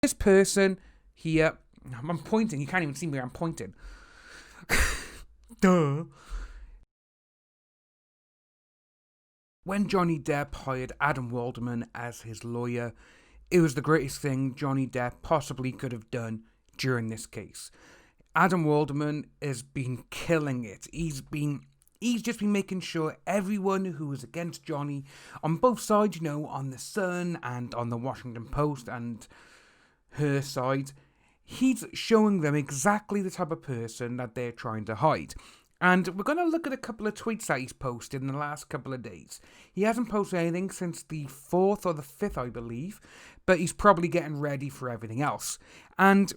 This person here, I'm pointing, you can't even see me, I'm pointing. Duh. When Johnny Depp hired Adam Waldman as his lawyer, it was the greatest thing Johnny Depp possibly could have done during this case. Adam Waldman has been killing it. He's just been making sure everyone who was against Johnny, on both sides, on the Sun and on the Washington Post and her side, he's showing them exactly the type of person that they're trying to hide. And we're going to look at a couple of tweets that he's posted in the last couple of days. He hasn't posted anything since the 4th or the 5th, I believe, but he's probably getting ready for everything else. And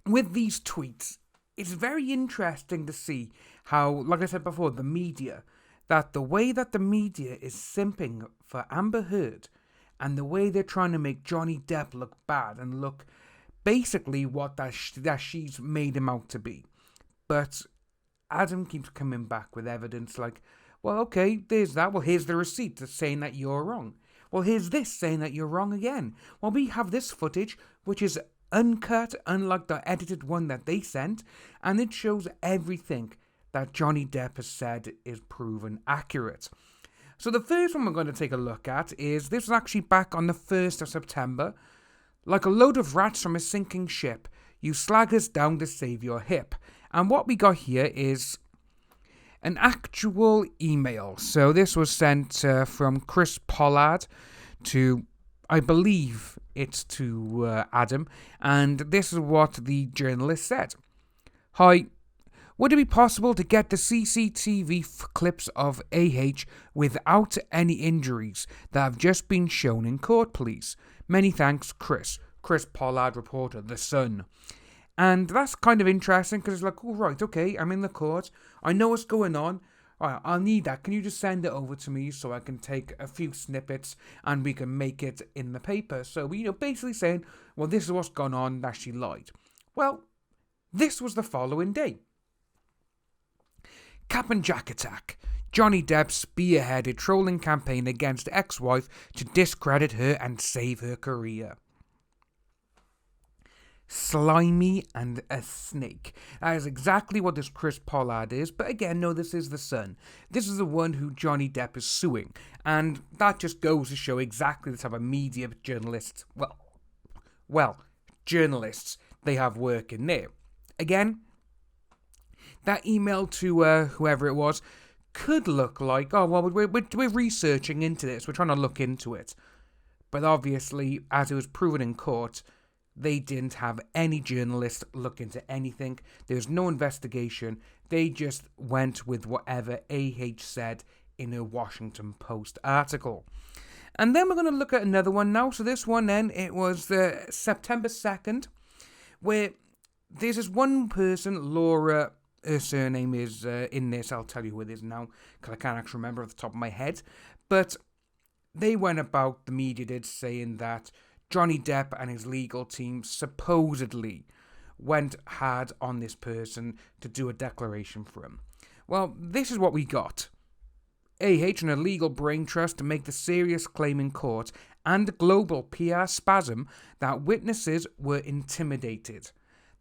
with these tweets, it's very interesting to see how, like I said before, the media, that the way that the media is simping for Amber Heard and the way they're trying to make Johnny Depp look bad and look basically what that she's made him out to be. But Adam keeps coming back with evidence like, well, okay, there's that. Well, here's the receipt that's saying that you're wrong. Well, here's this saying that you're wrong again. Well, we have this footage, which is uncut, unlike the edited one that they sent, and it shows everything that Johnny Depp has said is proven accurate. So the first one we're going to take a look at is, this was actually back on the 1st of September. Like a load of rats from a sinking ship, you slag us down to save your hip. And what we got here is an actual email. So this was sent from Chris Pollard to, I believe it's to Adam. And this is what the journalist said. Hi. Would it be possible to get the CCTV clips of AH without any injuries that have just been shown in court, please? Many thanks, Chris. Chris Pollard, reporter, The Sun. And that's kind of interesting because it's like, oh, right, okay, I'm in the court. I know what's going on. All right, I'll need that. Can you just send it over to me so I can take a few snippets and we can make it in the paper? So, basically saying, well, this is what's gone on, that she lied. Well, this was the following day. Cap and Jack attack. Johnny Depp spearheaded trolling campaign against ex-wife to discredit her and save her career. Slimy and a snake. That is exactly what this Chris Pollard is, but again, no, this is The Sun. This is the one who Johnny Depp is suing, and that just goes to show exactly the type of media journalists, journalists they have working there. Again, that email to whoever it was could look like, oh, well, we're researching into this. We're trying to look into it. But obviously, as it was proven in court, they didn't have any journalist look into anything. There was no investigation. They just went with whatever AH said in a Washington Post article. And then we're going to look at another one now. So this one then, it was September 2nd, where there's this one person, Laura. Her surname is in this. I'll tell you who it is now, because I can't actually remember off the top of my head. But they went about, the media did, saying that Johnny Depp and his legal team supposedly went hard on this person to do a declaration for him. Well, this is what we got. AH and a legal brain trust to make the serious claim in court and global PR spasm that witnesses were intimidated.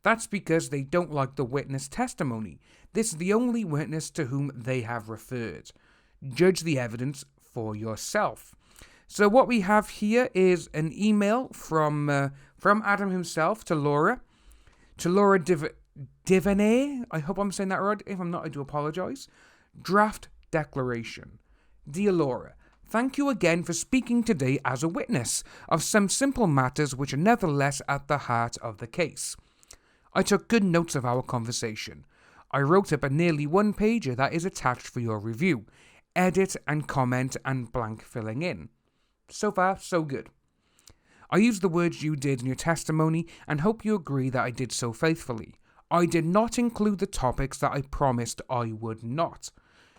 That's because they don't like the witness testimony. This is the only witness to whom they have referred. Judge the evidence for yourself. So what we have here is an email from Adam himself to Laura Divanay. I hope I'm saying that right. If I'm not, I do apologise. Draft declaration. Dear Laura, thank you again for speaking today as a witness of some simple matters which are nevertheless at the heart of the case. I took good notes of our conversation. I wrote up a nearly one-pager that is attached for your review, edit and comment and blank filling in. So far, so good. I used the words you did in your testimony and hope you agree that I did so faithfully. I did not include the topics that I promised I would not.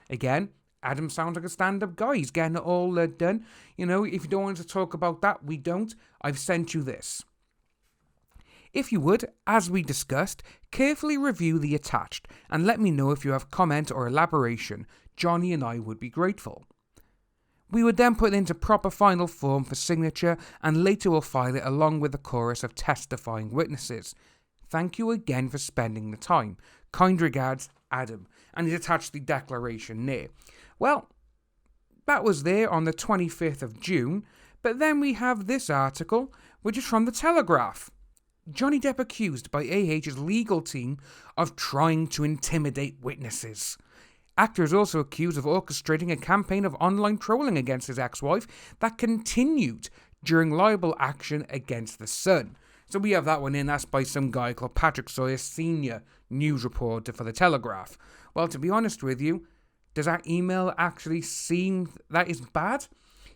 Again, Adam sounds like a stand-up guy. He's getting it all done. If you don't want to talk about that, we don't. I've sent you this. If you would, as we discussed, carefully review the attached and let me know if you have comment or elaboration. Johnny and I would be grateful. We would then put it into proper final form for signature and later we'll file it along with the chorus of testifying witnesses. Thank you again for spending the time. Kind regards, Adam. And he's attached the declaration there. Well, that was there on the 25th of June, but then we have this article, which is from The Telegraph. Johnny Depp accused by AH's legal team of trying to intimidate witnesses. Actor is also accused of orchestrating a campaign of online trolling against his ex-wife that continued during libel action against The Sun. So we have that one in, that's by some guy called Patrick Sawyer, senior news reporter for The Telegraph. Well, to be honest with you, does that email actually seem that is bad?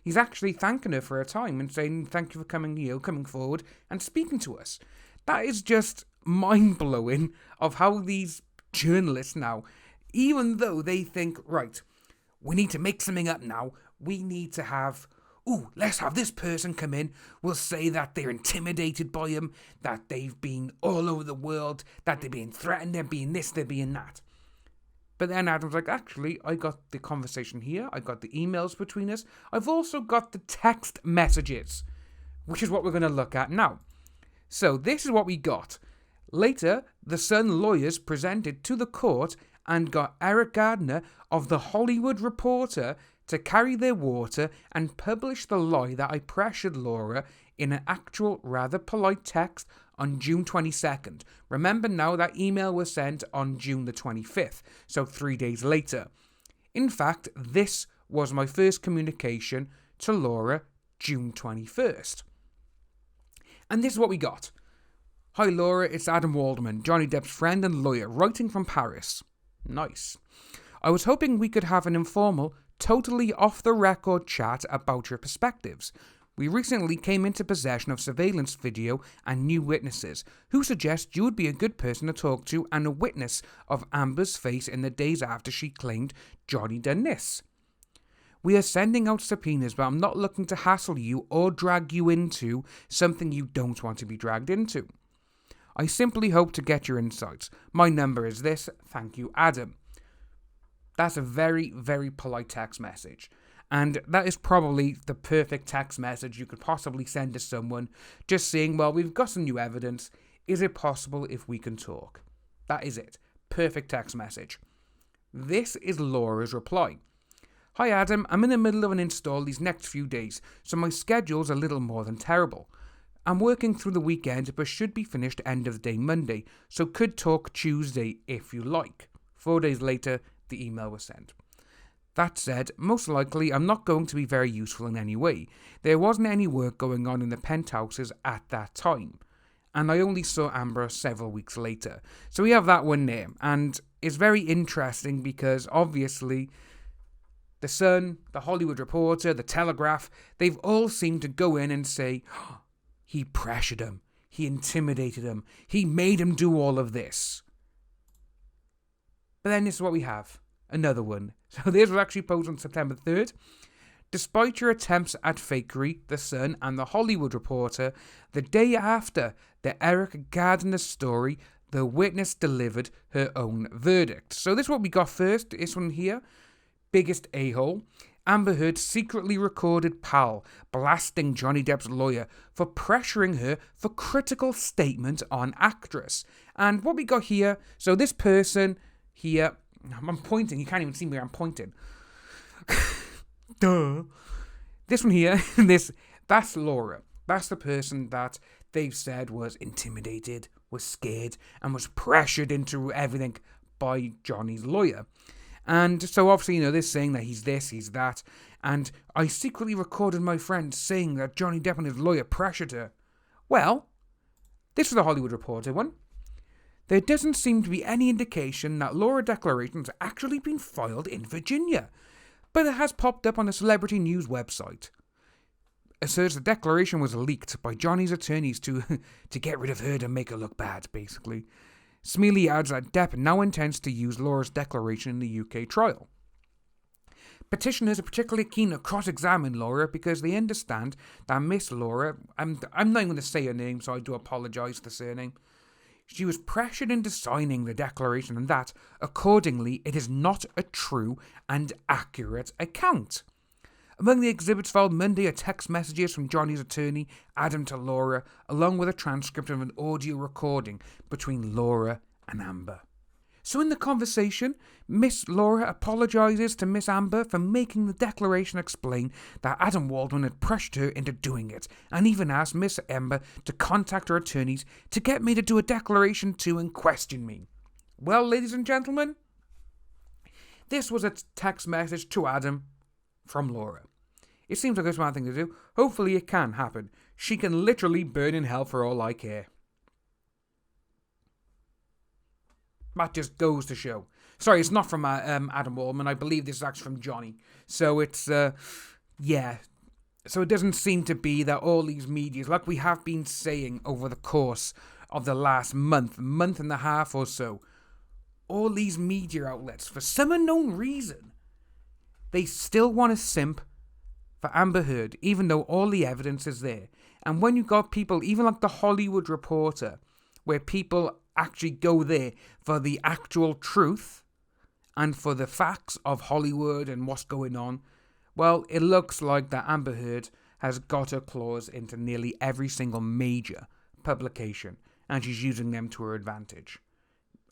He's actually thanking her for her time and saying thank you for coming forward and speaking to us. That is just mind-blowing of how these journalists now, even though they think, right, we need to make something up now, we need to have, let's have this person come in, we'll say that they're intimidated by him, that they've been all over the world, that they're being threatened, they're being this, they're being that. But then Adam's like, actually, I got the conversation here, I got the emails between us, I've also got the text messages, which is what we're going to look at now. So this is what we got. Later, the Sun lawyers presented to the court and got Eric Gardner of The Hollywood Reporter to carry their water and publish the lie that I pressured Laura in an actual, rather polite text on June 22nd. Remember now that email was sent on June the 25th, so 3 days later. In fact, this was my first communication to Laura, June 21st. And this is what we got. Hi Laura, it's Adam Waldman, Johnny Depp's friend and lawyer, writing from Paris. Nice. I was hoping we could have an informal, totally off-the-record chat about your perspectives. We recently came into possession of surveillance video and new witnesses who suggest you would be a good person to talk to and a witness of Amber's face in the days after she claimed Johnny done this. We are sending out subpoenas, but I'm not looking to hassle you or drag you into something you don't want to be dragged into. I simply hope to get your insights. My number is this. Thank you, Adam. That's a very, very polite text message. And that is probably the perfect text message you could possibly send to someone, just saying, well, we've got some new evidence. Is it possible if we can talk? That is it. Perfect text message. This is Laura's reply. Hi Adam, I'm in the middle of an install these next few days, so my schedule's a little more than terrible. I'm working through the weekend but should be finished end of the day Monday, so could talk Tuesday if you like. 4 days later, the email was sent. That said, most likely I'm not going to be very useful in any way. There wasn't any work going on in the penthouses at that time, and I only saw Amber several weeks later. So we have that one there, and it's very interesting because obviously The Sun, The Hollywood Reporter, The Telegraph, they've all seemed to go in and say, oh, he pressured him, he intimidated him, he made him do all of this. But then this is what we have. Another one. So this was actually posted on September 3rd. Despite your attempts at fakery, The Sun and The Hollywood Reporter, the day after the Eric Gardner story, the witness delivered her own verdict. So this is what we got first. This one here. Biggest a-hole. Amber Heard secretly recorded pal blasting Johnny Depp's lawyer for pressuring her for critical statement on actress. And what we got here, so this person here, I'm pointing, you can't even see me, I'm pointing. Duh. This one here, that's Laura. That's the person that they've said was intimidated, was scared, and was pressured into everything by Johnny's lawyer. And so obviously, they're saying that he's this, he's that. And I secretly recorded my friend saying that Johnny Depp and his lawyer pressured her. Well, this was the Hollywood Reporter one. There doesn't seem to be any indication that Laura declarations actually been filed in Virginia, but it has popped up on a celebrity news website. Asserts the declaration was leaked by Johnny's attorneys to get rid of her and make her look bad, basically. Smealy adds that Depp now intends to use Laura's declaration in the UK trial. Petitioners are particularly keen to cross-examine Laura because they understand that Miss Laura, I'm not even going to say her name, so I do apologise for the surname. She was pressured into signing the declaration and that, accordingly, it is not a true and accurate account. Among the exhibits filed Monday are text messages from Johnny's attorney, Adam, to Laura, along with a transcript of an audio recording between Laura and Amber. So in the conversation, Miss Laura apologises to Miss Amber for making the declaration explain that Adam Waldman had pressured her into doing it, and even asked Miss Amber to contact her attorneys to get me to do a declaration too and question me. Well, ladies and gentlemen, this was a text message to Adam from Laura. It seems like a smart thing to do. Hopefully it can happen. She can literally burn in hell for all I care. That just goes to show. Sorry, it's not from Adam Waldman. I believe this is actually from Johnny. So it's, yeah. So it doesn't seem to be that all these medias, like we have been saying over the course of the last month and a half or so, all these media outlets, for some unknown reason, they still want to simp for Amber Heard, even though all the evidence is there. And when you got people, even like the Hollywood Reporter, where people actually go there for the actual truth and for the facts of Hollywood and what's going on, well, it looks like that Amber Heard has got her claws into nearly every single major publication, and she's using them to her advantage.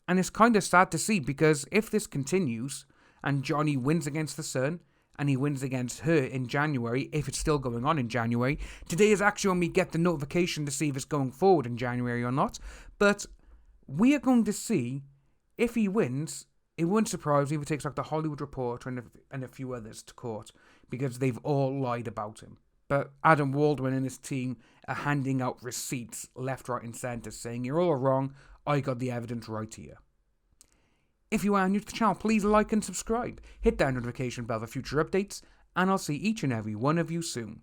And it's kind of sad to see, because if this continues and Johnny wins against the Sun and he wins against her in January, if it's still going on in January, today is actually when we get the notification to see if it's going forward in January or not, but we are going to see if he wins. It wouldn't surprise me if it takes like the Hollywood Reporter and a few others to court, because they've all lied about him. But Adam Waldman and his team are handing out receipts left, right and centre saying, you're all wrong, I got the evidence right here. If you are new to the channel, please like and subscribe. Hit that notification bell for future updates, and I'll see each and every one of you soon.